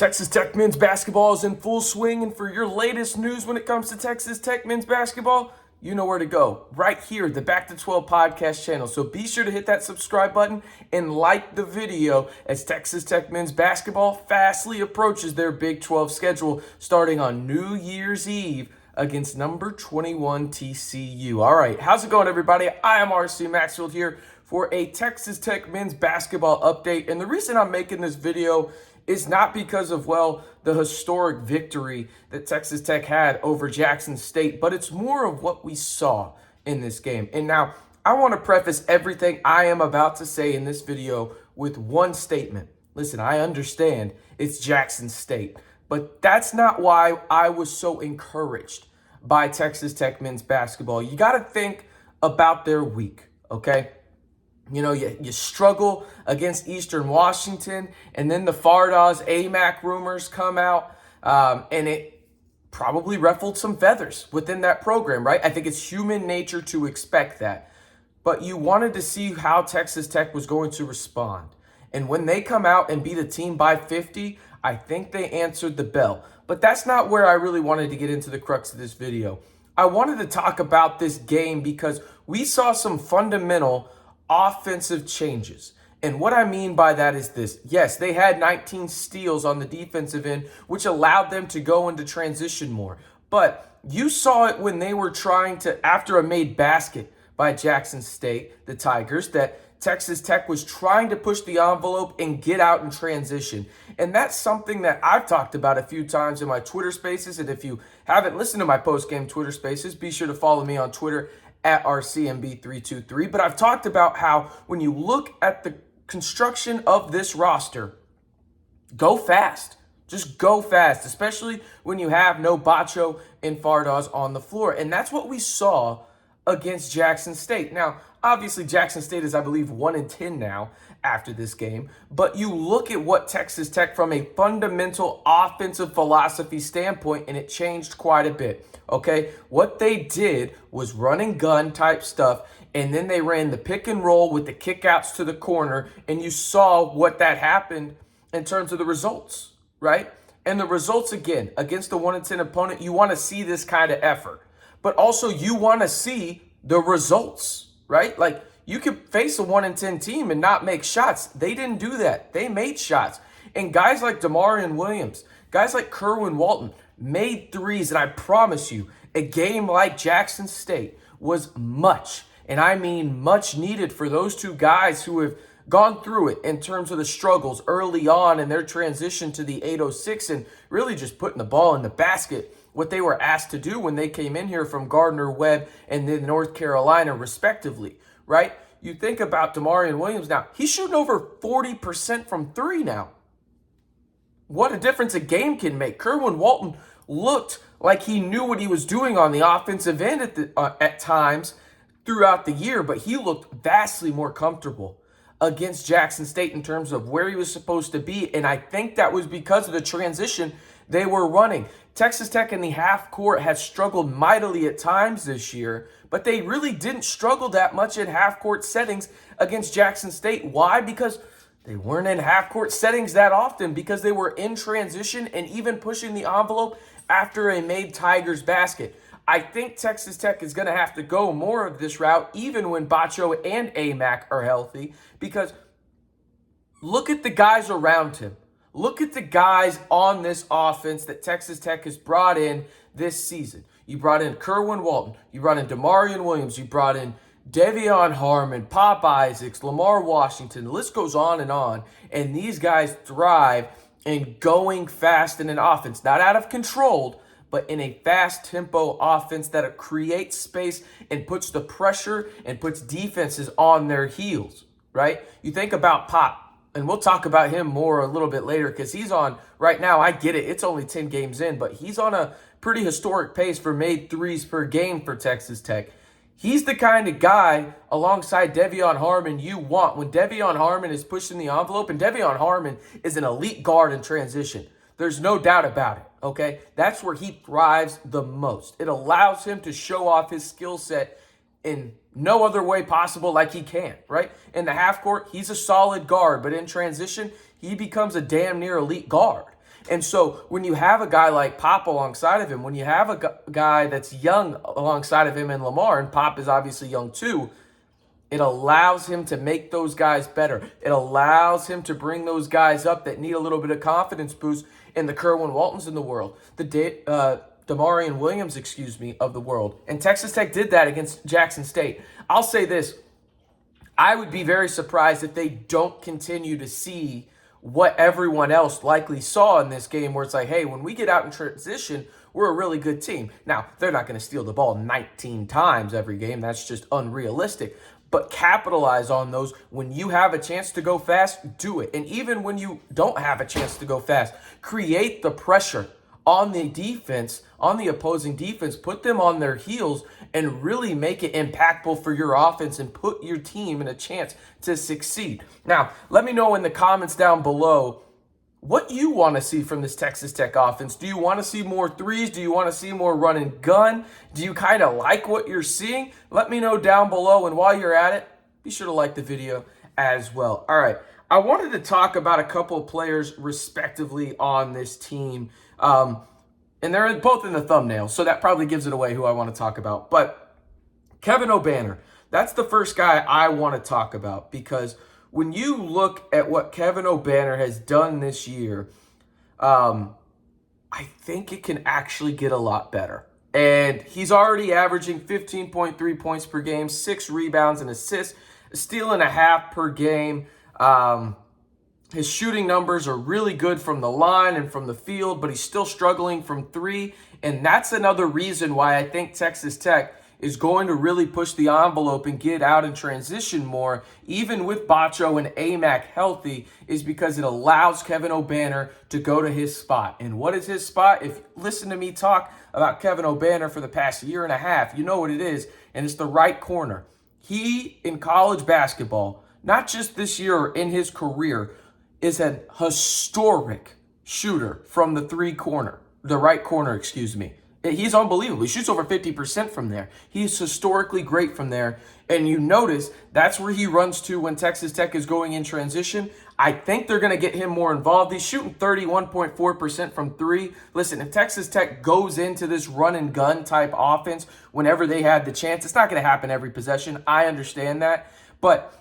Texas Tech men's basketball is in full swing, and for your latest news when it comes to Texas Tech men's basketball, you know where to go. Right here, the Back to 12 podcast channel. So be sure to hit that subscribe button and like the video as Texas Tech men's basketball fastly approaches their Big 12 schedule starting on New Year's Eve against number 21 TCU. All right, how's it going, everybody? I am RC Maxfield here for a Texas Tech men's basketball update. And the reason I'm making this video is not because of, well, the historic victory that Texas Tech had over Jackson State, but it's more of what we saw in this game. And now, I want to preface everything I am about to say in this video with one statement. Listen, I understand it's Jackson State, but that's not why I was so encouraged by Texas Tech men's basketball. You got to think about their week, okay? You know, you struggle against Eastern Washington, and then the Fardaws AMAC rumors come out, and it probably ruffled some feathers within that program, right? I think it's human nature to expect that. But you wanted to see how Texas Tech was going to respond. And when they come out and beat a team by 50, I think they answered the bell. But that's not where I really wanted to get into the crux of this video. I wanted to talk about this game because we saw some fundamental offensive changes. And what I mean by that is this. Yes, they had 19 steals on the defensive end, which allowed them to go into transition more. But you saw it when they were trying to, after a made basket by Jackson State, the Tigers, that Texas Tech was trying to push the envelope and get out in transition. And that's something that I've talked about a few times in my Twitter spaces. And if you haven't listened to my post-game Twitter spaces, be sure to follow me on Twitter at RCMB323. But I've talked about how when you look at the construction of this roster, go fast. Just go fast, especially when you have no Bacho and Fardaws on the floor. And that's what we saw against Jackson State. Now, obviously, Jackson State is, I believe, 1-10 now after this game. But you look at what Texas Tech from a fundamental offensive philosophy standpoint, and it changed quite a bit. Okay, what they did was run and gun type stuff, and then they ran the pick and roll with the kickouts to the corner, and you saw what that happened in terms of the results, right? And the results, again, against the 1-10 opponent, you want to see this kind of effort, but also you want to see the results, right? Like, you could face a 1-10 team and not make shots. They didn't do that. They made shots. And guys like Damarian Williams, guys like Kerwin Walton, made threes, and I promise you, a game like Jackson State was much, and I mean much needed for those two guys who have gone through it in terms of the struggles early on in their transition to the 806 and really just putting the ball in the basket, what they were asked to do when they came in here from Gardner-Webb and then North Carolina, respectively, right? You think about Damarian Williams now. He's shooting over 40% from three now. What a difference a game can make. Kerwin Walton looked like he knew what he was doing on the offensive end at times throughout the year, but he looked vastly more comfortable against Jackson State in terms of where he was supposed to be, and I think that was because of the transition they were running. Texas Tech in the half court has struggled mightily at times this year, but they really didn't struggle that much in half court settings against Jackson State. Why? Because they weren't in half-court settings that often, because they were in transition and even pushing the envelope after a made Tigers basket. I think Texas Tech is going to have to go more of this route, even when Bacho and AMAC are healthy, because look at the guys around him. Look at the guys on this offense that Texas Tech has brought in this season. You brought in Kerwin Walton. You brought in Damarian Williams. You brought in Devion Harmon, Pop Isaacs, Lamar Washington, the list goes on, and these guys thrive in going fast in an offense, not out of control, but in a fast tempo offense that creates space and puts the pressure and puts defenses on their heels, right? You think about Pop, and we'll talk about him more a little bit later because he's on, right now, I get it, it's only 10 games in, but he's on a pretty historic pace for made threes per game for Texas Tech. He's the kind of guy, alongside Devion Harmon, you want when Devion Harmon is pushing the envelope, and Devion Harmon is an elite guard in transition. There's no doubt about it, okay? That's where he thrives the most. It allows him to show off his skill set in no other way possible like he can, right? In the half court, he's a solid guard, but in transition, he becomes a damn near elite guard. And so when you have a guy like Pop alongside of him, when you have a guy that's young alongside of him and Lamar, and Pop is obviously young too, it allows him to make those guys better. It allows him to bring those guys up that need a little bit of confidence boost in the Kerwin Waltons in the world, the Damarian Williams, of the world. And Texas Tech did that against Jackson State. I'll say this. I would be very surprised if they don't continue to see what everyone else likely saw in this game, where it's like, hey, when we get out in transition, we're a really good team. Now, they're not going to steal the ball 19 times every game. That's just unrealistic. But capitalize on those. When you have a chance to go fast, do it. And even when you don't have a chance to go fast, create the pressure on the defense, on the opposing defense, put them on their heels and really make it impactful for your offense and put your team in a chance to succeed. Now, let me know in the comments down below what you want to see from this Texas Tech offense. Do you want to see more threes? Do you want to see more run and gun? Do you kind of like what you're seeing? Let me know down below. And while you're at it, be sure to like the video as well. All right. I wanted to talk about a couple of players respectively on this team. And they're both in the thumbnail, so that probably gives it away who I want to talk about. But Kevin Obanor, that's the first guy I want to talk about, because when you look at what Kevin Obanor has done this year, I think it can actually get a lot better. And he's already averaging 15.3 points per game, 6 rebounds and assists, a steal and a half per game. His shooting numbers are really good from the line and from the field, but he's still struggling from three. And that's another reason why I think Texas Tech is going to really push the envelope and get out and transition more, even with Bacho and Amac healthy, is because it allows Kevin Obanor to go to his spot. And what is his spot? If you listen to me talk about Kevin Obanor for the past year and a half, you know what it is, and it's the right corner. He, in college basketball, not just this year or in his career, is a historic shooter from the right corner. He's unbelievable. He shoots over 50% from there. He's historically great from there. And you notice that's where he runs to when Texas Tech is going in transition. I think they're going to get him more involved. He's shooting 31.4% from three. Listen, if Texas Tech goes into this run and gun type offense whenever they have the chance, it's not going to happen every possession. I understand that. But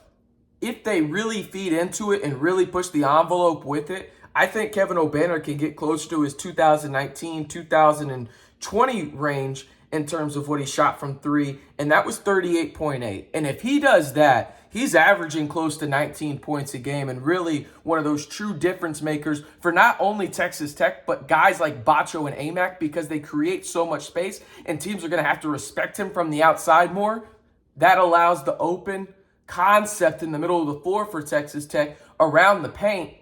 if they really feed into it and really push the envelope with it, I think Kevin Obanor can get close to his 2019, 2020 range in terms of what he shot from three, and that was 38.8. And if he does that, he's averaging close to 19 points a game and really one of those true difference makers for not only Texas Tech, but guys like Bacho and Amac, because they create so much space and teams are going to have to respect him from the outside more. That allows the open concept in the middle of the floor for Texas Tech around the paint,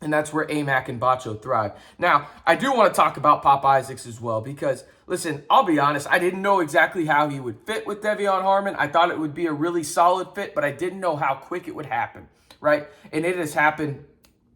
and that's where Amac and Bacho thrive. Now, I do want to talk about Pop Isaacs as well, because, listen, I'll be honest, I didn't know exactly how he would fit with De'Vion Harmon. I thought it would be a really solid fit, but I didn't know how quick it would happen, right? And it has happened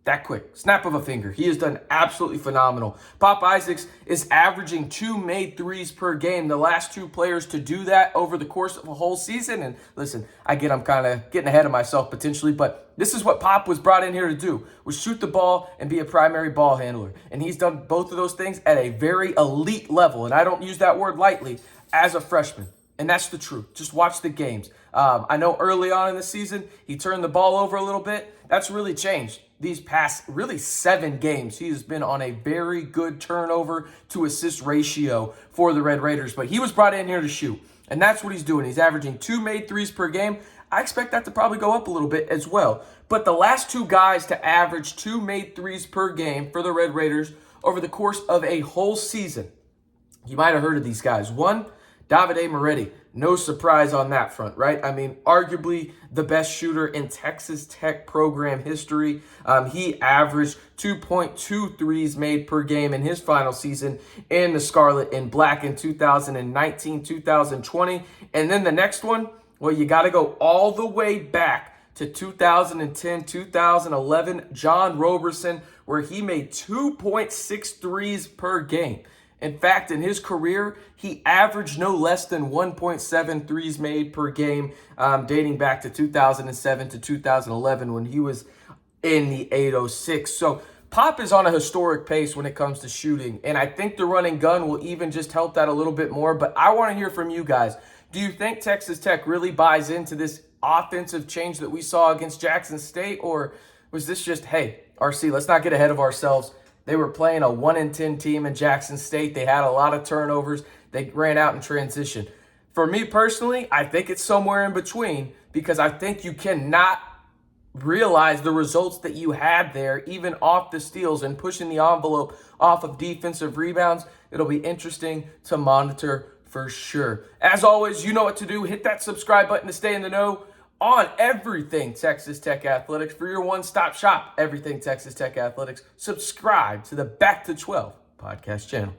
that quick. Snap of a finger. He has done absolutely phenomenal. Pop Isaacs is averaging 2 made threes per game. The last two players to do that over the course of a whole season. And listen, I get I'm kind of getting ahead of myself potentially, but this is what Pop was brought in here to do, was shoot the ball and be a primary ball handler. And he's done both of those things at a very elite level. And I don't use that word lightly, as a freshman. And that's the truth. Just watch the games. I know early on in the season, he turned the ball over a little bit. That's really changed. These past really 7 games, he has been on a very good turnover to assist ratio for the Red Raiders. But he was brought in here to shoot, and that's what he's doing. He's averaging 2 made threes per game. I expect that to probably go up a little bit as well. But the last 2 guys to average 2 made threes per game for the Red Raiders over the course of a whole season, you might have heard of these guys. One, Davide Moretti. No surprise on that front, right? I mean, arguably the best shooter in Texas Tech program history. He averaged 2.2 threes made per game in his final season in the Scarlet and Black in 2019, 2020. And then the next one, well, you got to go all the way back to 2010, 2011, John Roberson, where he made 2.6 threes per game. In fact, in his career, he averaged no less than 1.7 threes made per game, dating back to 2007 to 2011 when he was in the 806. So Pop is on a historic pace when it comes to shooting, and I think the run and gun will even just help that a little bit more. But I want to hear from you guys. Do you think Texas Tech really buys into this offensive change that we saw against Jackson State, or was this just, hey, RC, let's not get ahead of ourselves? They were playing a 1-10 team in Jackson State. They had a lot of turnovers. They ran out in transition. For me personally, I think it's somewhere in between, because I think you cannot realize the results that you had there, even off the steals and pushing the envelope off of defensive rebounds. It'll be interesting to monitor for sure. As always, you know what to do. Hit that subscribe button to stay in the know on everything Texas Tech Athletics. For your one-stop shop, everything Texas Tech Athletics, subscribe to the Back to 12 podcast channel.